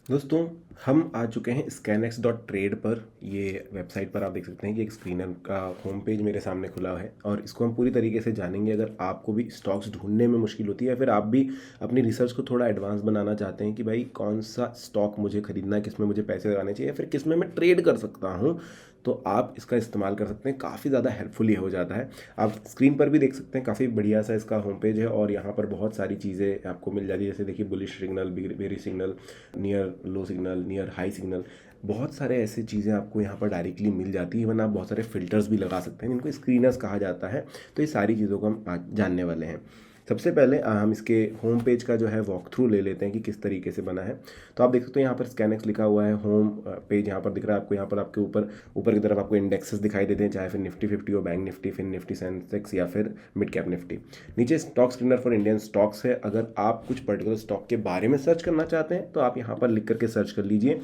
दोस्तों, हम आ चुके हैं scanex.trade पर। ये वेबसाइट पर आप देख सकते हैं कि एक स्क्रीनर का होम पेज मेरे सामने खुला है और इसको हम पूरी तरीके से जानेंगे। अगर आपको भी स्टॉक्स ढूंढने में मुश्किल होती है या फिर आप भी अपनी रिसर्च को थोड़ा एडवांस बनाना चाहते हैं कि भाई कौन सा स्टॉक मुझे खरीदना है, किस में मुझे पैसे लगाने चाहिए या फिर किस में मैं ट्रेड कर सकता हूँ, तो आप इसका इस्तेमाल कर सकते हैं। काफ़ी ज़्यादा हेल्पफुल ये हो जाता है। आप स्क्रीन पर भी देख सकते हैं, काफ़ी बढ़िया सा इसका होम पेज है और यहाँ पर बहुत सारी चीज़ें आपको मिल जाती है। जैसे देखिए, bullish signal, bearish signal, near low signal, near high signal, बहुत सारे ऐसी चीज़ें आपको यहाँ पर डायरेक्टली मिल जाती है। इवन आप बहुत सारे फिल्टर्स भी लगा सकते हैं जिनको स्क्रीनर्स कहा जाता है। तो ये सारी चीज़ों को हम आज जानने वाले हैं। सबसे पहले हम इसके होम पेज का जो है वॉक थ्रू ले लेते हैं कि किस तरीके से बना है। तो आप देख सकते हो यहाँ पर स्कैनेक्स लिखा हुआ है। होम पेज यहाँ पर दिख रहा है आपको। यहाँ पर आपके ऊपर ऊपर की तरफ आपको इंडेक्सेस दिखाई देते हैं, चाहे फिर निफ्टी 50 हो, Bank Nifty, Fin Nifty, Sensex या फिर मिड कैप निफ्टी। नीचे stock screener for Indian stocks है। अगर आप कुछ पर्टिकुलर स्टॉक के बारे में सर्च करना चाहते हैं तो आप यहाँ पर लिख करके सर्च कर लीजिए।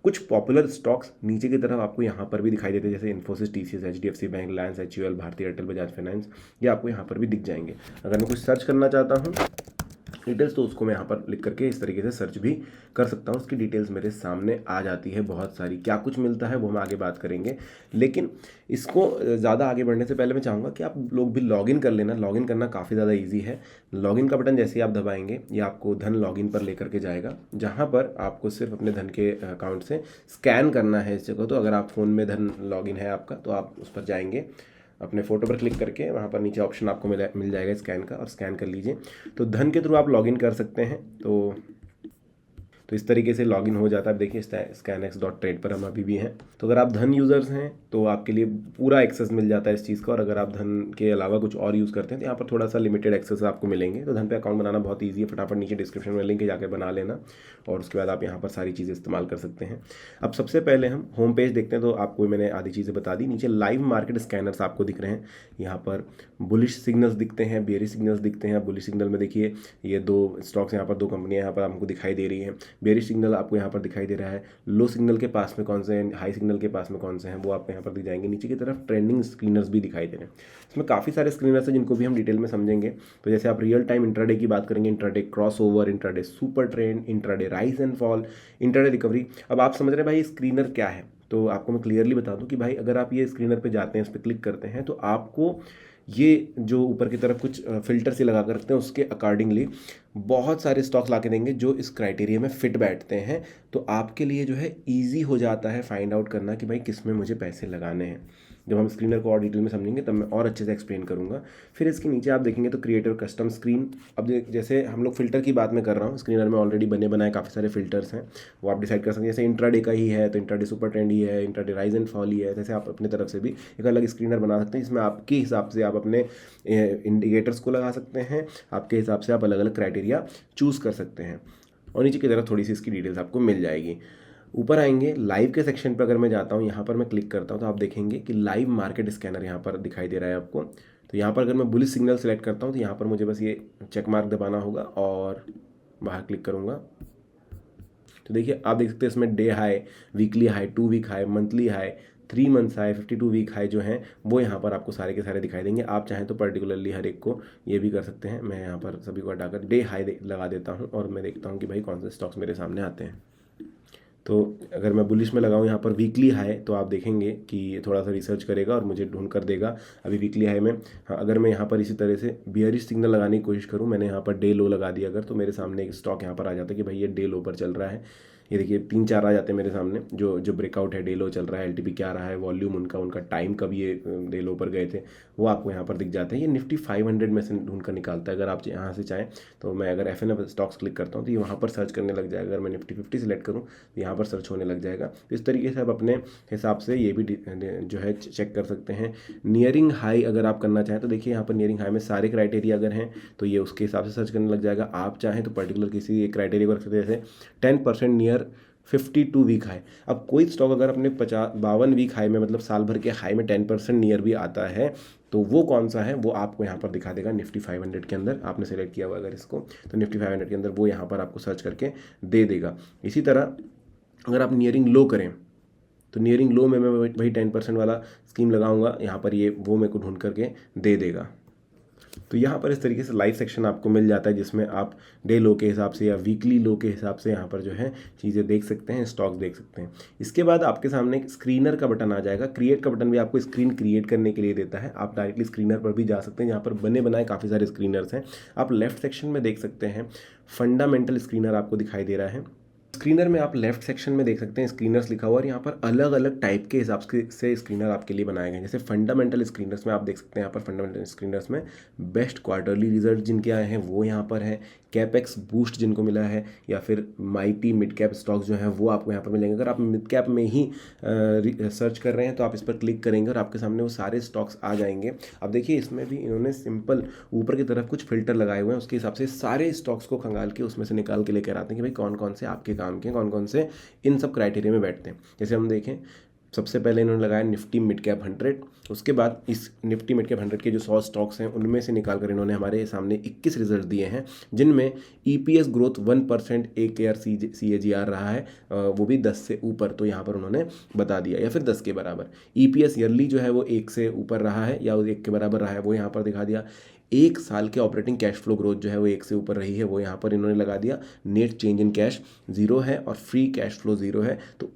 कुछ पॉपुलर स्टॉक्स नीचे की तरफ आपको यहाँ पर भी दिखाई देते हैं, जैसे Infosys, TCS, HDFC bank, Reliance, HUL, भारतीय एयरटेल, बजाज फाइनेंस। ये आपको यहाँ पर भी दिख जाएंगे। अगर मैं कुछ सर्च करना चाहता हूँ डिटेल्स, तो उसको मैं यहाँ पर लिख करके इस तरीके से सर्च भी कर सकता हूँ। उसकी डिटेल्स मेरे सामने आ जाती है। बहुत सारी क्या कुछ मिलता है वो हम आगे बात करेंगे, लेकिन इसको ज़्यादा आगे बढ़ने से पहले मैं चाहूँगा कि आप लोग भी लॉगिन कर लेना। लॉगिन करना काफ़ी ज़्यादा ईजी है। लॉगिन का बटन जैसे ही आप दबाएंगे ये आपको धन लॉगिन पर लेकर के जाएगा, जहाँ पर आपको सिर्फ अपने धन के अकाउंट से स्कैन करना है इस जगह। तो अगर आप फ़ोन में धन लॉगिन है आपका तो आप उस पर जाएंगे, अपने फ़ोटो पर क्लिक करके वहाँ पर नीचे ऑप्शन आपको मिल जाएगा स्कैन का, और स्कैन कर लीजिए। तो धन के थ्रू आप लॉगिन कर सकते हैं। तो इस तरीके से लॉगिन हो जाता है। देखिए, scanex.trade पर हम अभी भी हैं। तो अगर आप धन यूज़र्स हैं तो आपके लिए पूरा एक्सेस मिल जाता है इस चीज़ का, और अगर आप धन के अलावा कुछ और यूज़ करते हैं तो यहाँ पर थोड़ा सा लिमिटेड एक्सेस आपको मिलेंगे। तो धन पे अकाउंट बनाना बहुत ईजी है। फटाफट नीचे डिस्क्रिप्शन में लिंक है, जाकर बना लेना और उसके बाद आप यहाँ पर सारी चीज़ें इस्तेमाल कर सकते हैं। अब सबसे पहले हम होम पेज देखते हैं। तो आपको मैंने आधी चीज़ें बता दी। नीचे लाइव मार्केट स्कैनर्स आपको दिख रहे हैं। यहाँ पर बुलिश सिग्नल्स दिखते हैं, बेरिश सिग्नल्स दिखते हैं। बुलिश सिग्नल में देखिए ये दो स्टॉक्स, यहाँ पर दो कंपनियाँ यहाँ पर आपको दिखाई दे रही हैं। बेरिश सिग्नल आपको यहाँ पर दिखाई दे रहा है। लो सिग्नल के पास में कौन से हैं, हाई सिग्नल के पास में कौन से हैं, वो आपको यहाँ पर दिख जाएंगे। नीचे की तरफ ट्रेंडिंग स्क्रीनर्स भी दिखाई दे रहे हैं। इसमें काफ़ी सारे स्क्रीनर्स हैं जिनको भी हम डिटेल में समझेंगे। तो जैसे आप रियल टाइम इंट्राडे की बात करेंगे, intraday cross over, intraday super trend, intraday rise and fall, intraday recovery. अब आप समझ रहे हैं भाई स्क्रीनर क्या है, तो आपको मैं क्लियरली बता दूं कि भाई अगर आप ये स्क्रीनर पे जाते हैं, इस पर क्लिक करते हैं, तो आपको ये जो ऊपर की तरफ कुछ फिल्टर से लगा कर रखते हैं उसके अकॉर्डिंगली बहुत सारे स्टॉक्स ला के देंगे जो इस क्राइटेरिया में फिट बैठते हैं। तो आपके लिए जो है ईजी हो जाता है फाइंड आउट करना कि भाई किस में मुझे पैसे लगाने हैं। जब हम स्क्रीनर को और डिटेल में समझेंगे तब मैं और अच्छे से एक्सप्लेन करूंगा। फिर इसके नीचे आप देखेंगे तो क्रिएटर कस्टम स्क्रीन। अब जैसे हम लोग फिल्टर की बात मैं कर रहा हूँ, स्क्रीनर में ऑलरेडी बने बनाए काफ़ी सारे फिल्टर्स हैं, वो आप डिसाइड कर सकते हैं। जैसे इंट्राडे का ही है तो इंट्राडे सुपर ट्रेंड ही है, इंट्राडे राइज एंड फॉल ही है। जैसे आप अपनी तरफ से भी एक अलग स्क्रीनर बना सकते हैं, इसमें आपके हिसाब से आप अपने इंडिकेटर्स को लगा सकते हैं। आपके हिसाब से आप अलग अलग क्राइटेरिया चूज़ कर सकते हैं। और नीचे की तरफ थोड़ी सी इसकी डिटेल्स आपको मिल जाएगी। ऊपर आएंगे लाइव के सेक्शन पर, अगर मैं जाता हूँ यहाँ पर मैं क्लिक करता हूँ तो आप देखेंगे कि लाइव मार्केट स्कैनर यहाँ पर दिखाई दे रहा है आपको। तो यहाँ पर अगर मैं बुलिश सिग्नल सेलेक्ट करता हूँ तो यहाँ पर मुझे बस ये चेक मार्क दबाना होगा और बाहर क्लिक करूँगा। तो देखिए आप देख सकते हैं इसमें day high, weekly high, 2 week high, monthly high, 3 months high, 52 week high जो हैं वो यहाँ पर आपको सारे के सारे दिखाई देंगे। आप चाहें तो पर्टिकुलरली हर एक को ये भी कर सकते हैं। मैं यहाँ पर सभी को हटाकर डे हाई लगा देता हूँ और मैं देखता हूँ कि भाई कौन से स्टॉक्स मेरे सामने आते हैं। तो अगर मैं बुलिश में लगाऊँ यहाँ पर वीकली हाई, तो आप देखेंगे कि ये थोड़ा सा रिसर्च करेगा और मुझे ढूंढ कर देगा अभी वीकली हाई में। हाँ, अगर मैं यहाँ पर इसी तरह से बियरिश सिग्नल लगाने की कोशिश करूँ, मैंने यहाँ पर डे लो लगा दिया अगर, तो मेरे सामने एक स्टॉक यहाँ पर आ जाता है कि भाई ये डे लो पर चल रहा है। ये देखिए 3-4 आ जाते हैं मेरे सामने जो जो ब्रेकआउट है, डे लो चल रहा है, एलटीपी क्या रहा है, वॉल्यूम उनका उनका टाइम कब ये डे लो पर गए थे, वो आपको यहाँ पर दिख जाते हैं। ये निफ्टी 500 में से ढूंढ कर निकालता है। अगर आप यहाँ से चाहें तो मैं अगर एफ स्टॉक्स क्लिक करता हूँ तो ये वहाँ पर सर्च करने लग जाएगा। अगर मैं निफ्टी 50 सेलेक्ट करूँ तो यहाँ पर सर्च होने लग जाएगा। तो इस तरीके से आप अपने हिसाब से ये भी जो है चेक कर सकते हैं। नियरिंग हाई अगर आप करना चाहें तो देखिए यहाँ पर नियरिंग हाई में सारे क्राइटेरिया अगर हैं तो ये उसके हिसाब से सर्च करने लग जाएगा। आप चाहें तो पर्टिकुलर किसी एक क्राइटेरिया को रख सकते हैं, जैसे 10% नियर 52 वीक हाई। अब कोई स्टॉक अगर अपने 52 वीक हाई में, मतलब साल भर के हाई में 10% नियर भी आता है, तो वो कौन सा है वो आपको यहाँ पर दिखा देगा। निफ्टी 500 के अंदर आपने सेलेक्ट किया हुआ अगर इसको, तो निफ्टी 500 के अंदर वो यहाँ पर आपको सर्च करके दे देगा। इसी तरह अगर आप नियरिंग लो करें तो नियरिंग लो में मैं वही 10% वाला स्कीम लगाऊंगा, यहाँ पर ये वो मेरे को ढूंढ करके दे देगा। तो यहाँ पर इस तरीके से लाइव सेक्शन आपको मिल जाता है, जिसमें आप डे लो के हिसाब से या वीकली लो के हिसाब से यहाँ पर जो है चीज़ें देख सकते हैं, स्टॉक्स देख सकते हैं। इसके बाद आपके सामने एक स्क्रीनर का बटन आ जाएगा। क्रिएट का बटन भी आपको स्क्रीन क्रिएट करने के लिए देता है। आप डायरेक्टली स्क्रीनर पर भी जा सकते हैं, यहाँ पर बने बनाए काफ़ी सारे स्क्रीनर्स हैं। आप लेफ्ट सेक्शन में देख सकते हैं फंडामेंटल स्क्रीनर आपको दिखाई दे रहा है। स्क्रीनर में आप लेफ्ट सेक्शन में देख सकते हैं स्क्रीनर्स लिखा हुआ, और यहाँ पर अलग अलग टाइप के हिसाब से स्क्रीनर आपके लिए बनाए गए हैं। जैसे फंडामेंटल स्क्रीनर्स में आप देख सकते हैं, यहाँ पर फंडामेंटल स्क्रीनर्स में बेस्ट क्वार्टरली रिजल्ट जिनके आए हैं वो यहाँ पर है, कैपेक्स बूस्ट जिनको मिला है, या फिर माइटी मिड कैप स्टॉक्स जो हैं वो आपको यहाँ पर मिलेंगे। अगर आप मिड कैप में ही सर्च कर रहे हैं तो आप इस पर क्लिक करेंगे और आपके सामने वो सारे स्टॉक्स आ जाएंगे। अब देखिए इसमें भी इन्होंने सिंपल ऊपर की तरफ कुछ फिल्टर लगाए हुए हैं, उसके हिसाब से सारे स्टॉक्स को खंगाल के उसमें से निकाल के लेकर आते हैं कि भाई कौन कौन से आपके काम के, कौन कौन से इन सब क्राइटेरिया में बैठते हैं। जैसे हम देखें, सबसे पहले इन्होंने लगाया निफ्टी मिड कैप 100, उसके बाद इस निफ्टी मिड कैप 100 के जो 100 स्टॉक्स हैं उनमें से निकाल कर इन्होंने हमारे सामने 21 रिजल्ट दिए हैं, जिनमें EPS ग्रोथ 1% एक ईयर CAGR रहा है, वो भी 10 से ऊपर, तो यहाँ पर उन्होंने बता दिया, या फिर 10 के बराबर। EPS ईयरली जो है वो 1 से ऊपर रहा है या 1 के बराबर रहा है, वो यहाँ पर दिखा दिया। एक साल के ऑपरेटिंग कैश फ्लो ग्रोथ जो है वो 1 से ऊपर रही है, वो यहाँ पर इन्होंने लगा दिया। नेट चेंज इन कैश 0 है और फ्री कैश फ्लो 0 है, तो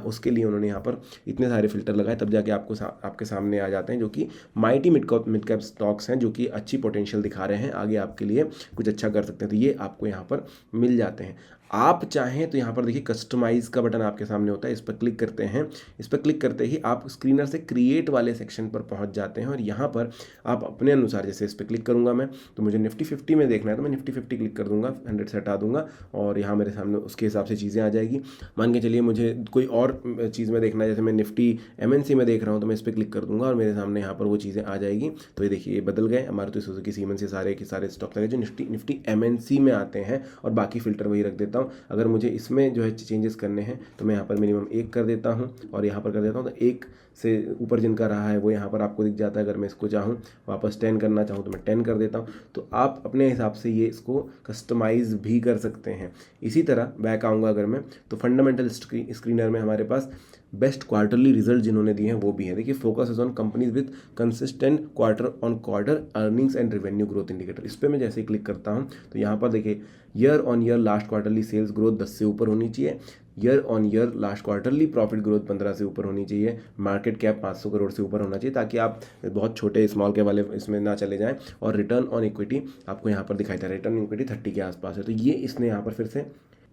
उसके लिए उन्होंने यहाँ पर इतने सारे फिल्टर लगाए, तब जाके आपके सामने आ जाते हैं, जो कि माइटी मिड कैप स्टॉक्स हैं, जो कि अच्छी पोटेंशियल दिखा रहे हैं, आगे आपके लिए कुछ अच्छा कर सकते हैं। तो ये आपको यहाँ पर मिल जाते हैं। आप चाहें तो यहाँ पर देखिए कस्टमाइज़ का बटन आपके सामने होता है, इस पर क्लिक करते हैं। इस पर क्लिक करते ही आप स्क्रीनर से क्रिएट वाले सेक्शन पर पहुँच जाते हैं, और यहाँ पर आप अपने अनुसार, जैसे इस पर क्लिक करूँगा मैं, तो मुझे निफ्टी 50 में देखना है तो मैं निफ्टी 50 क्लिक कर दूंगा, 100 से हटा दूंगा, और यहाँ मेरे सामने उसके हिसाब से चीज़ें आ जाएगी। मान के चलिए मुझे कोई और चीज़ में देखना है, जैसे मैं निफ्टी MNC में देख रहा हूँ, तो मैं इस पर क्लिक कर दूंगा और मेरे सामने यहाँ पर वो चीज़ें आ जाएगी। तो ये देखिए, ये बदल गए हमारे, तो सुजुकी सीमेंस से सारे के सारे स्टॉक लगे जो निफ्टी MNC में आते हैं, और बाकी फिल्टर वही रख देता हूँ। अगर मुझे इसमें जो है चेंजेस करने हैं तो मैं यहाँ पर मिनिमम 1 कर देता हूँ, और यहाँ पर कर देता हूँ, तो 1 से ऊपर जिनका रहा है वो यहाँ पर आपको दिख जाता है। अगर मैं इसको चाहूँ वापस 10 करना चाहूँ तो मैं 10 कर देता हूँ। तो आप अपने हिसाब से ये इसको कस्टमाइज़ भी कर सकते हैं। इसी तरह बैक आऊँगा अगर मैं, तो फंडामेंटल स्क्रीनर में हमारे पास बेस्ट क्वार्टरली रिजल्ट जिन्होंने दिए हैं वो भी है। देखिए, focus is on companies with consistent quarter on quarter earnings and revenue growth indicator. इस पर मैं जैसे ही क्लिक करता हूँ तो यहाँ पर देखिए, year on year last quarterly sales growth 10 से ऊपर होनी चाहिए, year on year last quarterly profit growth 15 से ऊपर होनी चाहिए, मार्केट कैप 500 करोड़ से ऊपर होना चाहिए, ताकि आप बहुत छोटे स्मॉल कैप वाले इसमें ना चले जाएं, और रिटर्न ऑन इक्विटी आपको यहाँ पर दिखाई दे रहा है, रिटर्न ऑन इक्विटी 30 के आसपास है। तो ये इसने यहाँ पर फिर से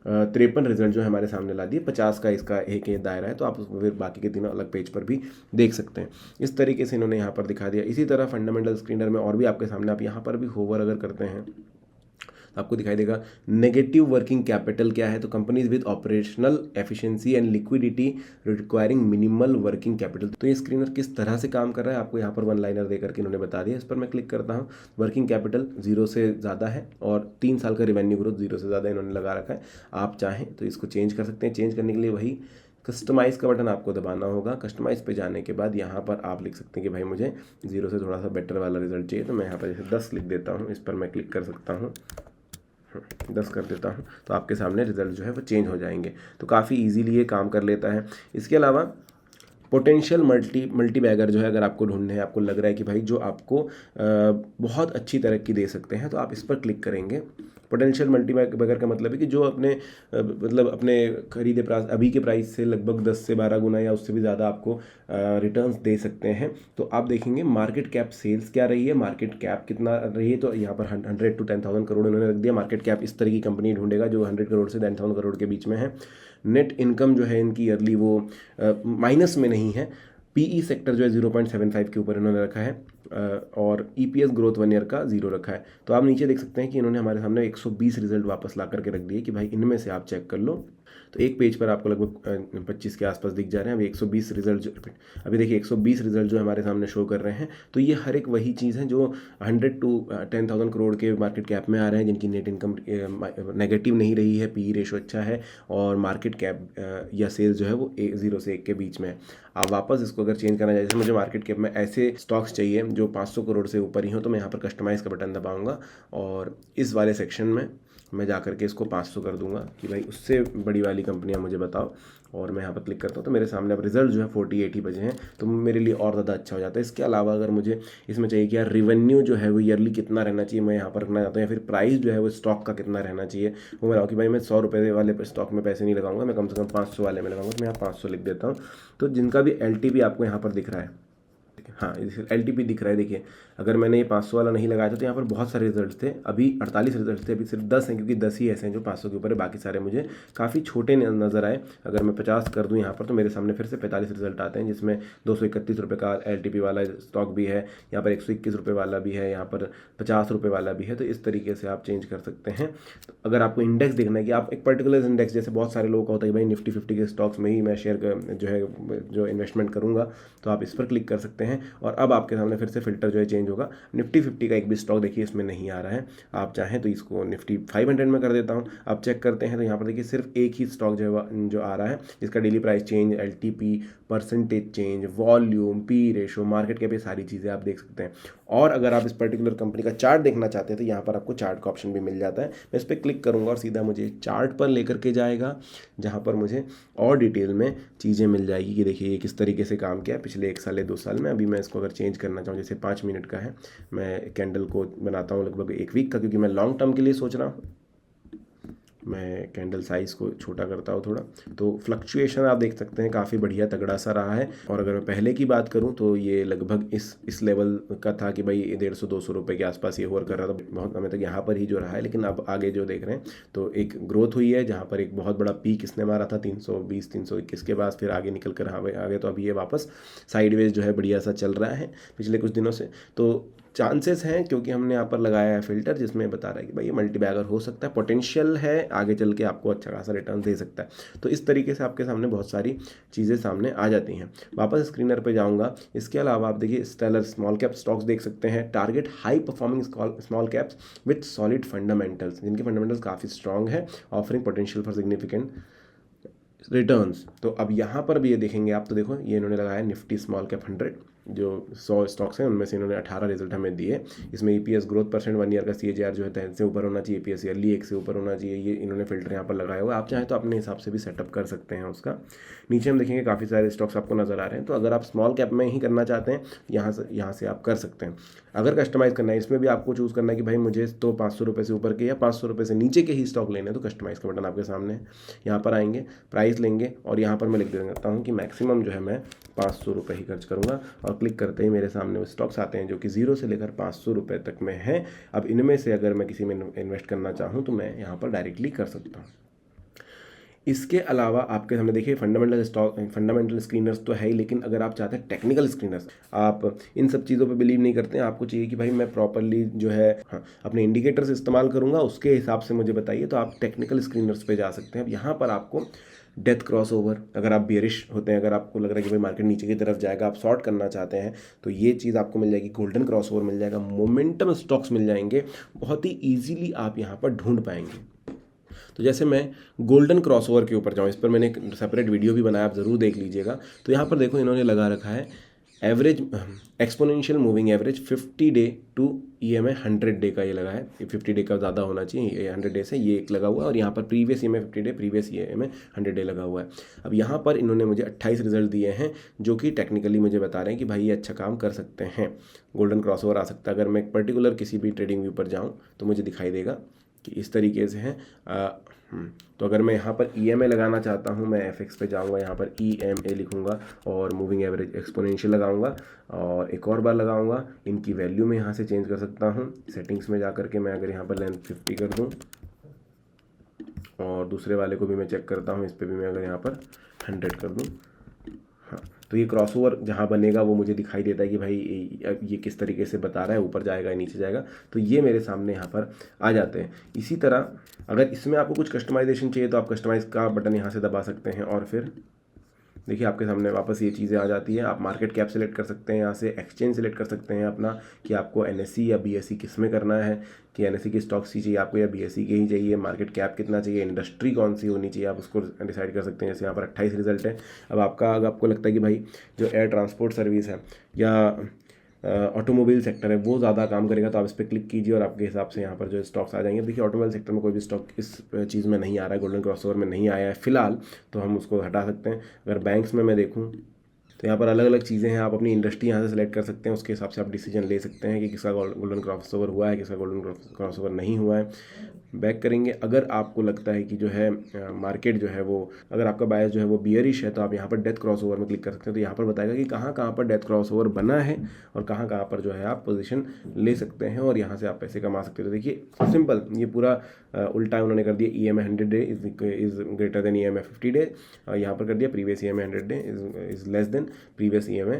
53 रिजल्ट जो है हमारे सामने ला दिए। 50 का इसका एक दायरा है, तो आप उसको फिर बाकी के तीनों अलग पेज पर भी देख सकते हैं। इस तरीके से इन्होंने यहाँ पर दिखा दिया। इसी तरह फंडामेंटल स्क्रीनर में और भी आपके सामने, आप यहाँ पर भी होवर अगर करते हैं तो आपको दिखाई देगा नेगेटिव वर्किंग कैपिटल क्या है। तो companies with operational efficiency and liquidity requiring minimal working capital. तो ये स्क्रीनर किस तरह से काम कर रहा है आपको यहाँ पर 1 लाइनर देकर के इन्होंने बता दिया। इस पर मैं क्लिक करता हूँ, वर्किंग कैपिटल 0 से ज़्यादा है, और 3 साल का रेवेन्यू ग्रोथ 0 से ज़्यादा इन्होंने लगा रखा है। आप चाहें तो इसको चेंज कर सकते हैं। चेंज करने के लिए वही कस्टमाइज़ का बटन आपको दबाना होगा। कस्टमाइज़ पे जाने के बाद यहाँ पर आप लिख सकते हैं कि भाई मुझे 0 से थोड़ा सा बेटर वाला रिजल्ट चाहिए, तो मैं यहाँ पर जैसे 10 लिख देता हूँ। इस पर मैं क्लिक कर सकता हूँ, 10 कर देता हूँ, तो आपके सामने रिजल्ट जो है वो चेंज हो जाएंगे। तो काफ़ी इजीली ये काम कर लेता है। इसके अलावा पोटेंशियल मल्टी बैगर जो है, अगर आपको ढूंढने हैं, आपको लग रहा है कि भाई जो आपको बहुत अच्छी तरक्की दे सकते हैं, तो आप इस पर क्लिक करेंगे। पोटेंशियल मल्टी बैगर का मतलब है कि जो अपने खरीदे प्राइस अभी के प्राइस से लगभग 10 से 12 गुना या उससे भी ज़्यादा आपको रिटर्न्स दे सकते हैं। तो आप देखेंगे मार्केट कैप सेल्स क्या रही है, मार्केट कैप कितना रही है। तो यहाँ पर 100 to 10,000 करोड़ उन्होंने रख दिया। मार्केट कैप इस तरह की कंपनी ढूंढेगा जो 100 करोड़ से 10,000 करोड़ के बीच में है। नेट इनकम जो है इनकी ईयरली वो माइनस में नहीं है। PE सेक्टर जो है 0.75 के ऊपर इन्होंने रखा है, और EPS ग्रोथ 1 ईयर का 0 रखा है। तो आप नीचे देख सकते हैं कि इन्होंने हमारे सामने 120 रिजल्ट वापस ला करके रख दिए कि भाई इनमें से आप चेक कर लो। तो एक पेज पर आपको लगभग 25 के आसपास दिख जा रहे हैं। अभी 120 रिजल्ट अभी देखिए 120 रिजल्ट जो हमारे सामने शो कर रहे हैं। तो ये हर एक वही चीज़ है जो 100 to 10,000 करोड़ के मार्केट कैप में आ रहे हैं, जिनकी नेट इनकम नेगेटिव नहीं रही है, PE रेशो अच्छा है, और मार्केट कैप या सेल्स जो है वो 0 से 1 के बीच में है। आप वापस इसको अगर चेंज करना चाहिए, जैसे मुझे मार्केट कैप में ऐसे स्टॉक्स चाहिए जो 500 करोड़ से ऊपर ही हो, तो मैं यहाँ पर कस्टमाइज़ का बटन दबाऊंगा, और इस वाले सेक्शन में मैं जा करके इसको 500 कर दूंगा कि भाई उससे बड़ी वाली कंपनियां मुझे बताओ, और मैं यहाँ पर क्लिक करता हूँ तो मेरे सामने अब रिजल्ट जो है 48 ही बजे हैं, तो मेरे लिए और ज़्यादा अच्छा हो जाता है। इसके अलावा अगर मुझे इसमें चाहिए कि यार रिवेन्यू जो है वो ईयरली कितना रहना चाहिए, मैं यहाँ पर रखना चाहता हूँ, या फिर प्राइस जो है वो स्टॉक का कितना रहना चाहिए, वो मैं लगाऊँ कि भाई मैं 100 रुपये वाले स्टॉक में पैसे नहीं लगाऊंगा, मैं कम से कम 500 वाले में लगाऊंगा, तो मैं यहाँ 500 लिख देता हूँ। तो जिनका भी LTP आपको यहाँ पर दिख रहा है, हाँ LTP दिख रहा है, देखिए अगर मैंने ये 500 वाला नहीं लगाया था तो यहाँ पर बहुत सारे रिजल्ट थे, अभी 48 रिजल्ट थे, अभी सिर्फ 10 हैं, क्योंकि 10 ही ऐसे हैं जो 500 के ऊपर है, बाकी सारे मुझे काफ़ी छोटे नज़र आए। अगर मैं 50 कर दूँ यहाँ पर तो मेरे सामने फिर से 45 रिजल्ट आते हैं, जिसमें 231 रुपये का LTP वाला स्टॉक भी है, यहाँ पर 121 रुपये वाला भी है, यहाँ पर 50 रुपये वाला भी है। तो इस तरीके से आप चेंज कर सकते हैं। तो अगर आपको इंडेक्स देखना है कि आप एक पर्टिकुलर इंडेक्स, जैसे बहुत सारे लोगों का होता है कि भाई निफ्टी 50 के स्टॉक्स में ही मैं शेयर जो है जो इन्वेस्टमेंट करूँगा, तो आप इस पर क्लिक कर सकते हैं और अब आपके सामने फिर से फिल्टर जो है चेंज होगा। निफ्टी 50 का एक भी स्टॉक देखिए इसमें नहीं आ रहा है, आप चाहें तो इसको निफ्टी 500 में कर देता हूँ। आप चेक करते हैं तो यहाँ पर देखिए सिर्फ एक ही स्टॉक जो आ रहा है, जिसका daily price change, LTP, percentage change, volume, P ratio, market cap, ये सारी चीज़ें आप देख सकते हैं। और अगर आप इस पर्टिकुलर कंपनी का चार्ट देखना चाहते हैं तो यहाँ पर आपको चार्ट का ऑप्शन भी मिल जाता है। मैं इस पर क्लिक करूँगा और सीधा मुझे चार्ट पर लेकर के जाएगा, जहाँ पर मुझे और डिटेल में चीज़ें मिल जाएगी कि देखिए ये किस तरीके से काम किया है पिछले 1 साल या 2 साल में। अभी मैं इसको अगर चेंज करना चाहूँ, जैसे 5 मिनट का है, मैं कैंडल को बनाता हूँ लगभग 1 वीक का, क्योंकि मैं लॉन्ग टर्म के लिए सोच रहा हूँ। मैं कैंडल साइज़ को छोटा करता हूँ थोड़ा, तो फ्लक्चुएशन आप देख सकते हैं काफ़ी बढ़िया तगड़ा सा रहा है। और अगर मैं पहले की बात करूँ तो ये लगभग इस लेवल का था कि भाई 150-200 रुपये के आसपास ये होर कर रहा था बहुत समय तक, यहाँ पर ही जो रहा है। लेकिन अब आगे जो देख रहे हैं तो एक ग्रोथ हुई है, जहाँ पर एक बहुत बड़ा पीक इसने मारा था 320-321 के बाद, फिर आगे निकल कर आगे तो अभी ये वापस साइडवेज जो है बढ़िया सा चल रहा है पिछले कुछ दिनों से। तो चांसेस हैं, क्योंकि हमने यहाँ पर लगाया है फिल्टर जिसमें बता रहा है कि भाई ये मल्टी बैगर हो सकता है, पोटेंशियल है आगे चल के आपको अच्छा खासा रिटर्न दे सकता है। तो इस तरीके से आपके सामने बहुत सारी चीज़ें सामने आ जाती हैं। वापस स्क्रीनर पे जाऊंगा। इसके अलावा आप देखिए स्टेलर स्मॉल कैप स्टॉक्स देख सकते हैं, target high performing small caps with solid fundamentals, जिनके फंडामेंटल्स काफ़ी स्ट्रॉन्ग है, offering potential for significant returns. तो अब यहाँ पर भी ये देखेंगे आप, तो देखो ये इन्होंने लगाया निफ्टी स्मॉल कैप 100, जो 100 स्टॉक्स हैं उनमें से इन्होंने 18 रिजल्ट हमें दिए। इसमें EPS ग्रोथ परसेंट 1 ईयर का CAGR जो है 10 से ऊपर होना चाहिए, EPS ईयरली 1 से ऊपर होना चाहिए। ये इन्होंने फिल्टर यहाँ पर लगाया हुआ है, आप चाहें तो अपने हिसाब से भी सेटअप कर सकते हैं उसका। नीचे हम देखेंगे काफ़ी सारे स्टॉक्स आपको नजर आ रहे हैं, तो अगर आप स्मॉल कैप में ही करना चाहते हैं यहाँ से आप कर सकते हैं। अगर कस्टमाइज़ करना है, इसमें भी आपको चूज़ करना है कि भाई मुझे तो 500 रुपये से ऊपर के या 500 रुपये से नीचे के ही स्टॉक लेने हैं, तो कस्टमाइज़ का बटन आपके सामने है। यहाँ पर आएंगे, प्राइस लेंगे और यहाँ पर मैं लिख देता हूँ कि मैक्सिमम जो है मैं 500 रुपये ही खर्च करूँगा, और क्लिक करते ही मेरे सामने वो स्टॉक्स आते हैं जो कि 0 से लेकर 500 रुपये तक में है। अब इनमें से अगर मैं किसी में इन्वेस्ट करना चाहूँ तो मैं यहाँ पर डायरेक्टली कर सकता हूँ। इसके अलावा आपके सामने देखिए फंडामेंटल स्क्रीनर्स तो है ही, लेकिन अगर आप चाहते हैं टेक्निकल स्क्रीनर्स, आप इन सब चीज़ों पे बिलीव नहीं करते हैं, आपको चाहिए कि भाई मैं प्रॉपरली जो है अपने इंडिकेटर्स इस्तेमाल करूँगा, उसके हिसाब से मुझे बताइए, तो आप टेक्निकल स्क्रीनर्स पे जा सकते हैं। अब यहाँ पर आपको डेथ क्रॉस ओवर, अगर आप बेरिश होते हैं, अगर आपको लग रहा है कि भाई मार्केट नीचे की तरफ जाएगा, आप शॉर्ट करना चाहते हैं, तो ये चीज़ आपको मिल जाएगी। गोल्डन क्रॉस ओवर मिल जाएगा, मोमेंटम स्टॉक्स मिल जाएंगे, बहुत ही ईजिली आप यहाँ पर ढूंढ पाएंगे। तो जैसे मैं गोल्डन क्रॉसओवर के ऊपर जाऊँ, इस पर मैंने एक सेपरेट वीडियो भी बनाया, आप ज़रूर देख लीजिएगा। तो यहाँ पर देखो इन्होंने लगा रखा है average exponential moving average 50 day to EMA 100 day का ये लगा है, 50 डे का ज़्यादा होना चाहिए, 100 डे से ये एक लगा हुआ है, और यहाँ पर previous EMA 50 day, previous EMA 100 day लगा हुआ है। अब यहाँ पर इन्होंने मुझे 28 रिजल्ट दिए हैं, जो कि टेक्निकली मुझे बता रहे हैं कि भाई ये अच्छा काम कर सकते हैं, गोल्डन क्रॉसओवर आ सकता है। अगर मैं एक पर्टिकुलर किसी भी ट्रेडिंग व्यू पर जाऊँ तो मुझे दिखाई देगा कि इस तरीके से हैं। तो अगर मैं यहाँ पर EMA लगाना चाहता हूँ, मैं FX पे जाऊँगा, यहाँ पर EMA लिखूँगा और मूविंग एवरेज एक्सपोनेंशियल लगाऊँगा और एक और बार लगाऊँगा। इनकी वैल्यू में यहाँ से चेंज कर सकता हूँ सेटिंग्स में जा करके। मैं अगर यहाँ पर लेंथ 50 कर दूँ और दूसरे वाले को भी मैं चेक करता हूँ, इस पर भी मैं अगर यहाँ पर 100 कर दूँ, हाँ, तो ये क्रॉसओवर जहाँ बनेगा वो मुझे दिखाई देता है कि भाई ये किस तरीके से बता रहा है, ऊपर जाएगा या नीचे जाएगा, तो ये मेरे सामने यहाँ पर आ जाते हैं। इसी तरह अगर इसमें आपको कुछ कस्टमाइजेशन चाहिए तो आप कस्टमाइज़ का बटन यहाँ से दबा सकते हैं और फिर देखिए आपके सामने वापस ये चीज़ें आ जाती हैं। आप मार्केट कैप सेलेक्ट कर सकते हैं, यहाँ से एक्सचेंज सेलेक्ट कर सकते हैं अपना, कि आपको NSE या BSE किस में करना है, कि NSE की स्टॉक्स ही चाहिए आपको या BSE के ही चाहिए, मार्केट कैप कितना चाहिए, इंडस्ट्री कौन सी होनी चाहिए, आप उसको डिसाइड कर सकते हैं। जैसे यहाँ पर 28 रिजल्ट है। अब अगर आपको लगता है कि भाई जो एयर ट्रांसपोर्ट सर्विस है या ऑटोमोबाइल सेक्टर है वो ज़्यादा काम करेगा, तो आप इस पर क्लिक कीजिए और आपके हिसाब से यहाँ पर जो स्टॉक्स आ जाएंगे। देखिए ऑटोमोबाइल सेक्टर में कोई भी स्टॉक इस चीज़ में नहीं आ रहा है, गोल्डन क्रॉसओवर में नहीं आया है फिलहाल, तो हम उसको हटा सकते हैं। अगर बैंक्स में मैं देखूँ तो यहाँ पर अलग अलग चीज़ें हैं, आप अपनी इंडस्ट्री यहाँ से सेलेक्ट कर सकते हैं, उसके हिसाब से आप डिसीजन ले सकते हैं कि किसका गोल्डन क्रॉसओवर हुआ है, किसका गोल्डन क्रॉसओवर नहीं हुआ है। बैक करेंगे, अगर आपको लगता है कि जो है मार्केट जो है वो, अगर आपका बायस जो है वो बियरिश है, तो आप यहाँ पर डेथ क्रॉसओवर में क्लिक कर सकते हैं। तो यहाँ पर बताएगा कि कहाँ कहाँ पर डेथ क्रॉसओवर बना है और कहाँ कहाँ पर जो है आप पोजीशन ले सकते हैं और यहाँ से आप पैसे कमा सकते हैं। तो देखिए सिंपल, ये पूरा उल्टा उन्होंने कर दिया, EMI 100 day is greater than EMI 50 day, यहाँ पर कर दिया previous EMI 100 day is less than previous EMI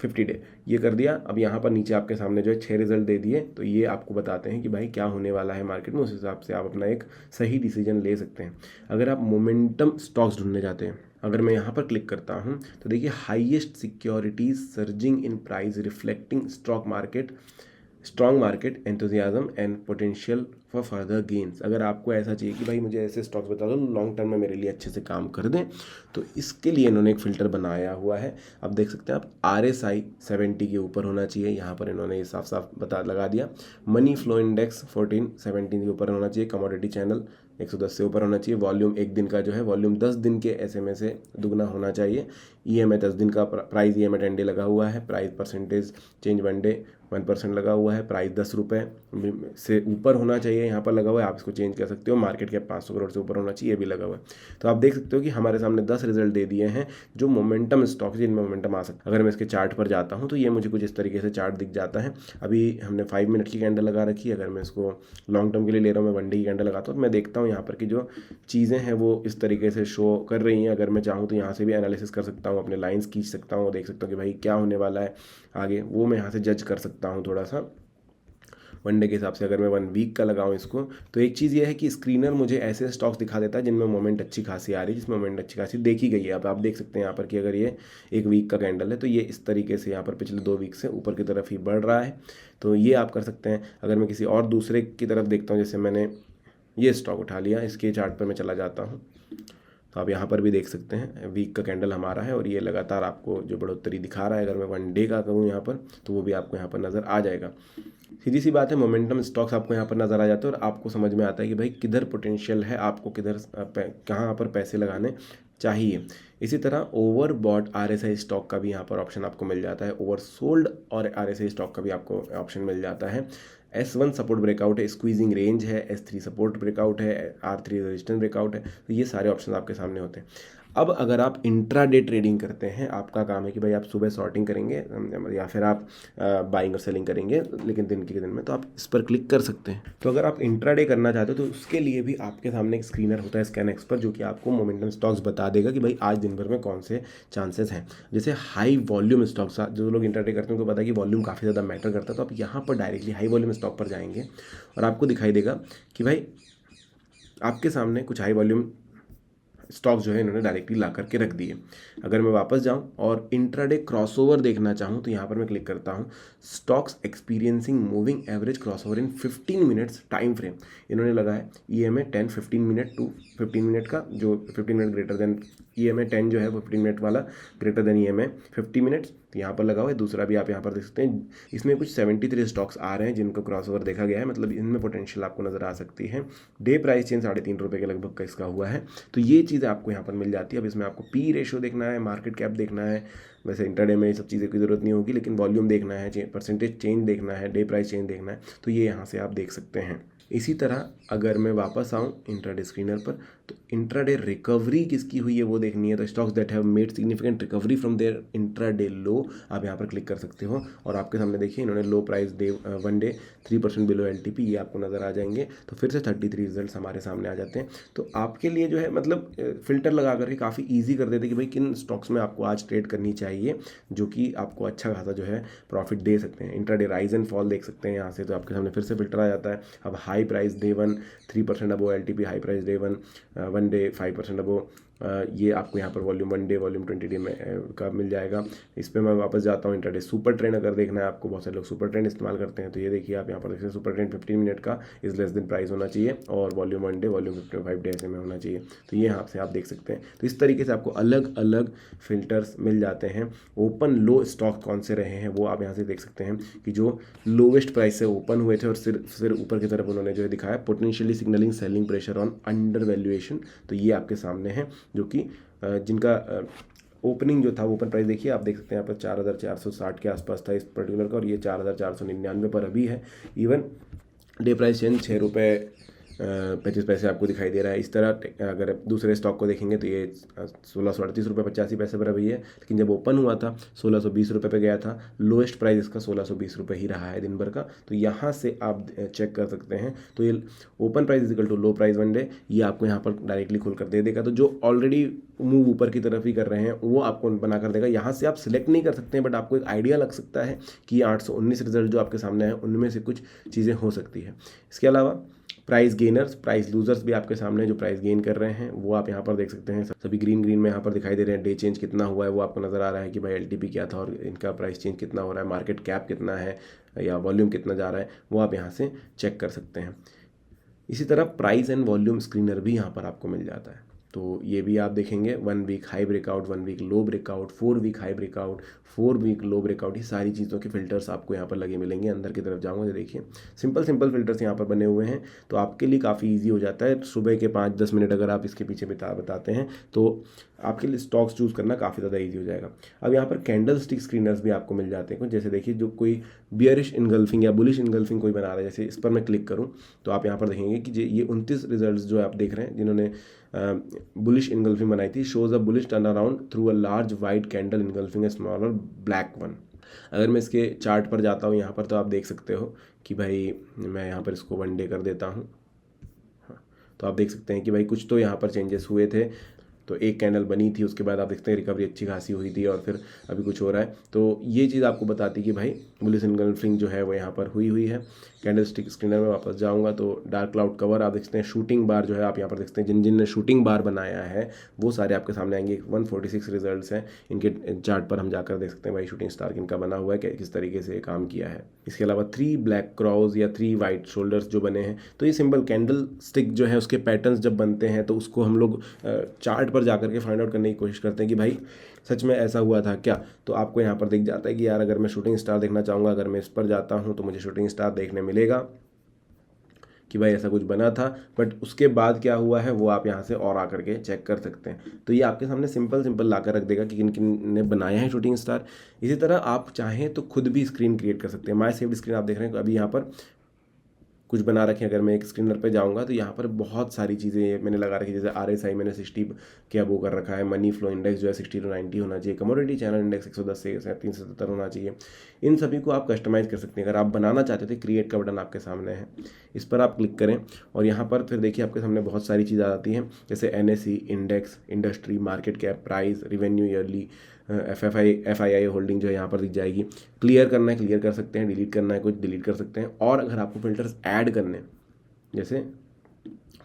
50 day, ये कर दिया। अब यहाँ पर नीचे आपके सामने जो है 6 रिजल्ट दे दिए, तो ये आपको बताते हैं कि भाई क्या होने वाला है मार्केट में, उस हिसाब से आप अपना एक सही डिसीजन ले सकते हैं। अगर आप मोमेंटम स्टॉक्स ढूंढने जाते हैं, अगर मैं यहाँ पर क्लिक करता हूँ तो देखिए highest securities surging in price reflecting strong market enthusiasm and potential for further gains. अगर आपको ऐसा चाहिए कि भाई मुझे ऐसे स्टॉक्स बता दो लॉन्ग टर्म में मेरे लिए अच्छे से काम कर दें, तो इसके लिए इन्होंने एक फ़िल्टर बनाया हुआ है। अब देख सकते हैं आप, RSI 70 के ऊपर होना चाहिए, यहाँ पर इन्होंने ये साफ साफ लगा दिया। मनी फ्लो इंडेक्स 17 के ऊपर होना चाहिए। कमोडिटी चैनल 110 से ऊपर होना चाहिए। वॉल्यूम एक दिन का जो है, वॉल्यूम 10 दिन के SMA से दुगना होना चाहिए। EMI 10 दिन का, प्राइस EMI 10 डे लगा हुआ है। प्राइस परसेंटेज चेंज 1 डे 1% लगा हुआ है। प्राइस 10 रुपये से ऊपर होना चाहिए, यहाँ पर लगा हुआ है, आप इसको चेंज कर सकते हो। मार्केट कैप 500 करोड़ से ऊपर होना चाहिए, ये भी लगा हुआ है। तो आप देख सकते हो कि हमारे सामने 10 रिजल्ट दे दिए हैं जो मोमेंटम स्टॉक, जिनमें मोमेंटम आ सकता है। अगर मैं इसके चार्ट पर जाता हूँ तो ये मुझे कुछ इस तरीके से चार्ट दिख जाता है। अभी हमने 5 मिनट की कैंडल लगा रखी है। अगर मैं इसको लॉन्ग टर्म के लिए ले रहा हूँ, मैं 1 डे की कैंडल लगाता हूँ, तो मैं देखता हूँ यहाँ पर कि जो चीज़ें हैं वो इस तरीके से शो कर रही हैं। अगर मैं चाहूँ तो यहाँ से भी एनालिसिस कर सकता हूँ, अपने लाइंस खींच सकता हूँ, देख सकता हूँ कि भाई क्या होने वाला है आगे, वो मैं यहाँ से जज कर सकता हूँ थोड़ा सा 1 डे के हिसाब से। अगर मैं 1 वीक का लगाऊं इसको, तो एक चीज़ ये है कि स्क्रीनर मुझे ऐसे स्टॉक्स दिखा देता है जिनमें मोमेंट अच्छी खासी आ रही है, जिसमें मोमेंट अच्छी खासी देखी गई है। अब आप देख सकते हैं यहाँ पर कि अगर ये 1 वीक का कैंडल है तो ये इस तरीके से यहाँ पर पिछले 2 वीक से ऊपर की तरफ ही बढ़ रहा है, तो ये आप कर सकते हैं। अगर मैं किसी और दूसरे की तरफ देखता हूँ, जैसे मैंने ये स्टॉक उठा लिया, इसके चार्ट पर मैं चला जाता हूँ, तो आप यहाँ पर भी देख सकते हैं वीक का कैंडल हमारा है और ये लगातार आपको जो बढ़ोतरी दिखा रहा है। अगर मैं 1 डे का करूँ यहाँ पर, तो वो भी आपको यहाँ पर नज़र आ जाएगा। सीधी सी बात है, मोमेंटम स्टॉक्स आपको यहाँ पर नज़र आ जाते हैं और आपको समझ में आता है कि भाई किधर पोटेंशियल है, आपको किधर कहाँ पर पैसे लगाने चाहिए। इसी तरह ओवर बॉट RSI स्टॉक का भी यहाँ पर ऑप्शन आपको मिल जाता है। ओवर सोल्ड और RSI स्टॉक का भी आपको ऑप्शन मिल जाता है। S1 सपोर्ट ब्रेकआउट है, स्क्वीजिंग रेंज है, S3 सपोर्ट ब्रेकआउट है, R3 रेजिस्टेंस ब्रेकआउट है। तो ये सारे ऑप्शन आपके सामने होते हैं। अब अगर आप इंट्राडे ट्रेडिंग करते हैं, आपका काम है कि भाई आप सुबह शॉर्टिंग करेंगे या फिर आप बाइंग और सेलिंग करेंगे, लेकिन दिन के दिन में, तो आप इस पर क्लिक कर सकते हैं। तो अगर आप इंट्राडे करना चाहते हो तो उसके लिए भी आपके सामने एक स्क्रीनर होता है स्कैनएक्स पर, जो कि आपको मोमेंटम स्टॉक्स बता देगा कि भाई आज दिन भर में कौन से चांसेस हैं। जैसे हाई वॉल्यूम स्टॉक्स, जो लोग इंट्राडे करते हैं उनको पता है कि वॉल्यूम काफ़ी ज़्यादा मैटर करता है, तो आप यहाँ पर डायरेक्टली हाई वॉल्यूम स्टॉक पर जाएंगे और आपको दिखाई देगा कि भाई आपके सामने कुछ हाई वॉल्यूम स्टॉक्स जो है इन्होंने डायरेक्टली ला करके रख दिए। अगर मैं वापस जाऊं और इंट्राडे क्रॉसओवर देखना चाहूं, तो यहाँ पर मैं क्लिक करता हूं, stocks experiencing moving average crossover in 15 minutes time frame. इन्होंने लगा है EMI 10 15 मिनट टू 15 मिनट का, जो 15 मिनट ग्रेटर देन EMI 10 जो है वो 15 मिनट वाला ग्रेटर देन EMI 50 मिनट्स, तो यहाँ पर लगा हुआ है। दूसरा भी आप यहाँ पर देख सकते हैं, इसमें कुछ 73 स्टॉक्स आ रहे हैं जिनको क्रॉसओवर देखा गया है, मतलब इनमें पोटेंशियल आपको नजर आ सकती है। डे प्राइस चेंज 3.5 रुपये के लगभग का इसका हुआ है, तो ये चीज़ें आपको यहाँ पर मिल जाती है। अब इसमें आपको P रेशियो देखना है, मार्केट कैप देखना है, वैसे इंटरडे में ये सब चीज़ों की ज़रूरत नहीं होगी, लेकिन वॉल्यूम देखना है, परसेंटेज चेंज देखना है, डे प्राइस चेंज देखना है, तो ये यहाँ से आप देख सकते हैं। इसी तरह अगर मैं वापस आऊँ इंट्राडे स्क्रीनर पर, तो इंट्राडे रिकवरी किसकी हुई है वो देखनी है। तो stocks that have made significant recovery from their intraday low, आप यहाँ पर क्लिक कर सकते हो और आपके सामने देखिए इन्होंने लो price day 1 day 3% below LTP, ये आपको नज़र आ जाएंगे। तो फिर से 33 रिजल्ट्स हमारे सामने आ जाते हैं। तो आपके लिए जो है मतलब फ़िल्टर लगा करके काफ़ी ईजी कर देते हैं कि भाई किन स्टॉक्स में आपको आज ट्रेड करनी चाहिए, जो कि आपको अच्छा खासा जो है प्रॉफिट दे सकते हैं। इंट्राडे राइज एंड फॉल देख सकते हैं यहाँ से, तो आपके सामने फिर से फिल्टर आ जाता है। अब हाई प्राइस डे 1 3% अबो LTP, high price day 1 1 day 5% अबो ये आपको यहाँ पर वॉल्यूम 1 डे वॉल्यूम 20 डे में का मिल जाएगा। इस पर मैं वापस जाता हूँ। इंट्राडे सुपर ट्रेंड अगर देखना है आपको, बहुत सारे लोग सुपर ट्रेंड इस्तेमाल करते हैं, तो ये देखिए आप यहाँ पर देखते हैं सुपर ट्रेंड 15 मिनट का इज लेस देन प्राइस होना चाहिए और वॉल्यूम 1 डे वॉल्यूम 55 डे ऐसे में होना चाहिए। तो ये यहाँ से आप देख सकते हैं। तो इस तरीके से आपको अलग अलग फिल्टर्स मिल जाते हैं। ओपन लो स्टॉक कौन से रहे हैं वो आप यहाँ से देख सकते हैं कि जो लोवेस्ट प्राइस से ओपन हुए थे और सिर ऊपर की तरफ उन्होंने जो है दिखाया potentially signalling selling pressure on under valuation. तो ये आपके सामने है जो कि जिनका ओपनिंग जो था ओपन प्राइस देखिए आप देख सकते हैं यहाँ पर 4460 के आसपास था इस पर्टिकुलर का, और ये 4499 पर अभी है। इवन डे प्राइस चेंज 6 रुपये 25 पैसे आपको दिखाई दे रहा है। इस तरह अगर दूसरे स्टॉक को देखेंगे तो ये 1638 रुपये 85 पैसे पर अभी है, लेकिन जब ओपन हुआ था 1620 रुपये पे गया था। लोएस्ट प्राइस इसका 1620 रुपये ही रहा है दिन भर का। तो यहाँ से आप चेक कर सकते हैं। तो ये open price equal to low price 1 day, ये आपको यहाँ पर डायरेक्टली खोल कर दे देगा। तो जो ऑलरेडी मूव ऊपर की तरफ ही कर रहे हैं वो आपको बना कर देगा। यहाँ से आप सिलेक्ट नहीं कर सकते हैं, बट आपको एक आइडिया लग सकता है कि 819 रिजल्ट जो आपके सामने है उनमें से कुछ चीज़ें हो सकती है। इसके अलावा प्राइस गेनर्स प्राइस लूजर्स भी आपके सामने जो प्राइस गेन कर रहे हैं वो आप यहाँ पर देख सकते हैं। सभी ग्रीन ग्रीन में यहाँ पर दिखाई दे रहे हैं। डे चेंज कितना हुआ है वो आपको नज़र आ रहा है कि भाई एलटीपी क्या था और इनका प्राइस चेंज कितना हो रहा है, मार्केट कैप कितना है या वॉल्यूम कितना जा रहा है, वो आप यहाँ से चेक कर सकते हैं। इसी तरह प्राइस एंड वॉल्यूम स्क्रीनर भी यहाँ पर आपको मिल जाता है। तो ये भी आप देखेंगे 1 week high breakout, 1 week low breakout, 4 week high breakout, 4 week low breakout, ये सारी चीज़ों के फिल्टर्स आपको यहाँ पर लगे मिलेंगे। अंदर की तरफ जाऊँगा तो देखिए सिंपल फिल्टर्स यहाँ पर बने हुए हैं। तो आपके लिए काफ़ी ईजी हो जाता है। सुबह के 5-10 मिनट अगर आप इसके पीछे बताते हैं तो आपके लिए स्टॉक्स चूज़ करना काफ़ी ज़्यादा ईजी हो जाएगा। अब यहाँ पर कैंडल स्टिक स्क्रीनर्स भी आपको मिल जाते हैं कुछ, जैसे देखिए जो कोई बियरिश इनगल्फिंग या बुलिश इनगल्फिंग कोई बना रहा है, जैसे इस पर मैं क्लिक करूँ तो आप यहाँ पर देखेंगे कि ये 29 रिजल्ट्स जो आप देख रहे हैं जिन्होंने बुलिश इनगल्फिंग बनाई थी, shows a bullish turn around through a large white candle engulfing a smaller black one. अगर मैं इसके चार्ट पर जाता हूँ यहाँ पर तो आप देख सकते हो कि भाई मैं यहाँ पर इसको 1 डे कर देता हूँ। हाँ, तो आप देख सकते हैं कि भाई कुछ तो यहाँ पर चेंजेस हुए थे। तो एक कैंडल बनी थी, उसके बाद आप देखते हैं रिकवरी अच्छी खासी हुई थी और फिर अभी कुछ हो रहा है। तो ये चीज़ आपको बताती कि भाई बुलिश इनगल्फिंग जो है वो यहाँ पर हुई है। कैंडल स्टिक स्क्रीनर में वापस जाऊंगा तो डार्क क्लाउड कवर आप देखते हैं, शूटिंग बार जो है आप यहाँ पर देखते हैं जिन ने शूटिंग बार बनाया है वो सारे आपके सामने आएंगे। 146 रिजल्ट्स हैं इनके चार्ट पर, हम जाकर देख सकते हैं भाई शूटिंग स्टार किनका बना हुआ है, किस तरीके से काम किया है। इसके अलावा 3 ब्लैक क्रॉस या 3 वाइट शोल्डर्स जो बने हैं, तो ये सिंपल कैंडल स्टिक जो है उसके पैटर्न्स जब बनते हैं तो उसको हम लोग चार्ट पर जाकर के फाइंड आउट करने की कोशिश करते हैं कि भाई सच में ऐसा हुआ था क्या। तो आपको यहाँ पर दिख जाता है कि यार अगर मैं शूटिंग स्टार देखना चाहूँगा, अगर मैं इस पर जाता हूँ तो मुझे शूटिंग स्टार देखने मिलेगा कि भाई ऐसा कुछ बना था। बट उसके बाद क्या हुआ है वो आप यहाँ से और आकर के चेक कर सकते हैं। तो ये आपके सामने सिंपल ला कर रख देगा कि किन किन ने बनाया है शूटिंग स्टार। इसी तरह आप चाहें तो खुद भी स्क्रीन क्रिएट कर सकते हैं। माय सेव्ड स्क्रीन आप देख रहे हैं, अभी यहाँ पर कुछ बना रखे। अगर मैं एक स्क्रीनर पे जाऊंगा तो यहाँ पर बहुत सारी चीज़ें मैंने लगा रखी, जैसे RSI मैंने 60 के अब वो कर रखा है। मनी फ्लो इंडेक्स जो है 60 to 90 होना चाहिए। कमोडिटी चैनल इंडेक्स 110 से 370 होना चाहिए। इन सभी को आप कस्टमाइज़ कर सकते हैं। अगर आप बनाना चाहते थे, क्रिएट का बटन आपके सामने है, इस पर आप क्लिक करें और यहाँ पर फिर देखिए आपके सामने बहुत सारी चीज़ें आती हैं, जैसे NSE index, industry, market cap, price, revenue yearly, FII holding जो है यहाँ पर दिख जाएगी। क्लियर करना है क्लियर कर सकते हैं, डिलीट करना है कुछ डिलीट कर सकते हैं। और अगर आपको फिल्टर्स ऐड करने हैं, जैसे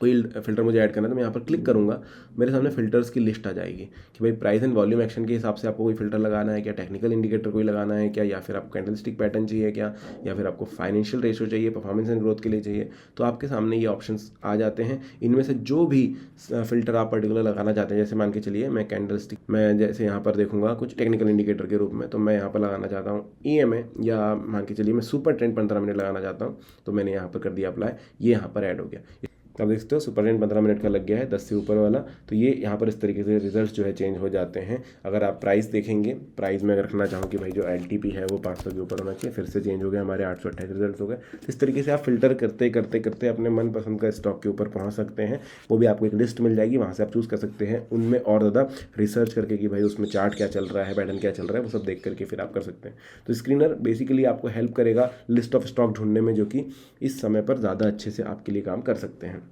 कोई फिल्टर मुझे ऐड करना है तो मैं यहाँ पर क्लिक करूँगा, मेरे सामने फिल्टर्स की लिस्ट आ जाएगी कि भाई प्राइस एंड वॉल्यूम एक्शन के हिसाब से आपको कोई फिल्टर लगाना है क्या, टेक्निकल इंडिकेटर कोई लगाना है क्या, या फिर आपको कैंडलस्टिक पैटर्न चाहिए क्या, या फिर आपको फाइनेंशियल रेशियो चाहिए, परफॉर्मेंस एंड ग्रोथ के लिए चाहिए। तो आपके सामने ये ऑप्शंस आ जाते हैं। इनमें से जो भी फिल्टर आप पर्टिकुलर लगाना चाहते हैं, जैसे मान के चलिए मैं कैंडलस्टिक, मैं जैसे यहाँ पर देखूंगा कुछ टेक्निकल इंडिकेटर के रूप में, तो मैं यहाँ पर लगाना चाहता हूँ EMA, या मान के चलिए मैं सुपर ट्रेंड 15 मिनट लगाना चाहता हूँ, तो मैंने यहाँ पर कर दिया अप्लाई, ये यहाँ पर ऐड हो गया। आप देख सकते हो सुपर ट्रेंड 15 मिनट का लग गया है, 10 से ऊपर वाला। तो ये यहाँ पर इस तरीके से रिजल्ट्स जो है चेंज हो जाते हैं। अगर आप प्राइस देखेंगे, प्राइस में अगर रखना चाहूँ कि भाई जो LTP है वो 500 के ऊपर होना चाहिए, फिर से चेंज हो गया, हमारे 828 रिजल्ट हो गए। तो इस तरीके से आप फिल्टर करते करते करते अपने मनपसंद का स्टॉक के ऊपर पहुँच सकते हैं। वो भी आपको एक लिस्ट मिल जाएगी, वहाँ से आप चूज़ कर सकते हैं उनमें और ज़्यादा रिसर्च करके कि भाई उसमें चार्ट क्या चल रहा है, पैटर्न क्या चल रहा है, वो सब देख करके फिर आप कर सकते हैं। तो स्क्रीनर बेसिकली आपको हेल्प करेगा लिस्ट ऑफ स्टॉक ढूंढने में, जो कि इस समय पर ज़्यादा अच्छे से आपके लिए काम कर सकते हैं।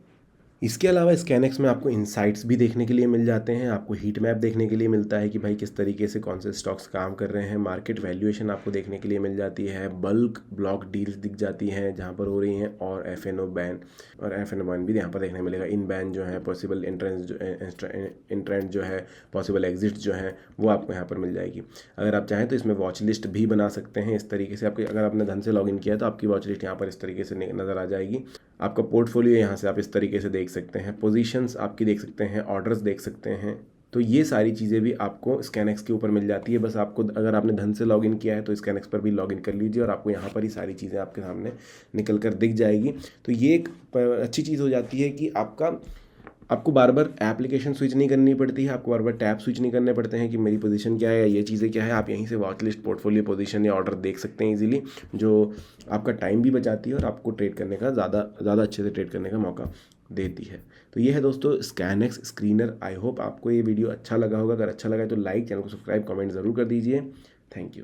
इसके अलावा स्कैनएक्स में आपको इनसाइट्स भी देखने के लिए मिल जाते हैं, आपको हीट मैप देखने के लिए मिलता है कि भाई किस तरीके से कौन से स्टॉक्स काम कर रहे हैं, मार्केट वैल्यूएशन आपको देखने के लिए मिल जाती है, बल्क ब्लॉक डील्स दिख जाती हैं जहाँ पर हो रही हैं, और एफ एन ओ बैन भी यहाँ पर देखने मिलेगा। इन बैन जो है, पॉसिबल इंट्रेंड जो है, पॉसिबल एग्जिट जो है, वो आपको यहाँ पर मिल जाएगी। अगर आप चाहें तो इसमें वॉच लिस्ट भी बना सकते हैं इस तरीके से। आपके अगर आपने धन से लॉगिन किया है तो आपकी वॉच लिस्ट यहाँ पर इस तरीके से नज़र आ जाएगी। आपका पोर्टफोलियो यहाँ से आप इस तरीके से देख सकते हैं, पोजीशंस आपकी देख सकते हैं, ऑर्डर्स देख सकते हैं। तो ये सारी चीज़ें भी आपको स्कैनएक्स के ऊपर मिल जाती है। बस आपको, अगर आपने धन से लॉगिन किया है तो स्कैनएक्स पर भी लॉगिन कर लीजिए और आपको यहाँ पर ही सारी चीज़ें आपके सामने निकल कर दिख जाएगी। तो ये एक अच्छी चीज़ हो जाती है कि आपको बार बार एप्लीकेशन स्विच नहीं करनी पड़ती है, आपको बार बार टैब स्विच नहीं करने पड़ते हैं कि मेरी पोजीशन क्या है या ये चीज़ें क्या है। आप यहीं से वॉच लिस्ट, पोर्टफोलियो पोजीशन या ऑर्डर देख सकते हैं इजीली, जो आपका टाइम भी बचाती है और आपको ट्रेड करने का ज़्यादा अच्छे से ट्रेड करने का मौका देती है। तो ये है दोस्तों स्कैनएक्स स्क्रीनर। आई होप आपको ये वीडियो अच्छा लगा होगा। अगर अच्छा लगा तो लाइक, चैनल को सब्सक्राइब, कमेंट ज़रूर कर दीजिए। Thank you.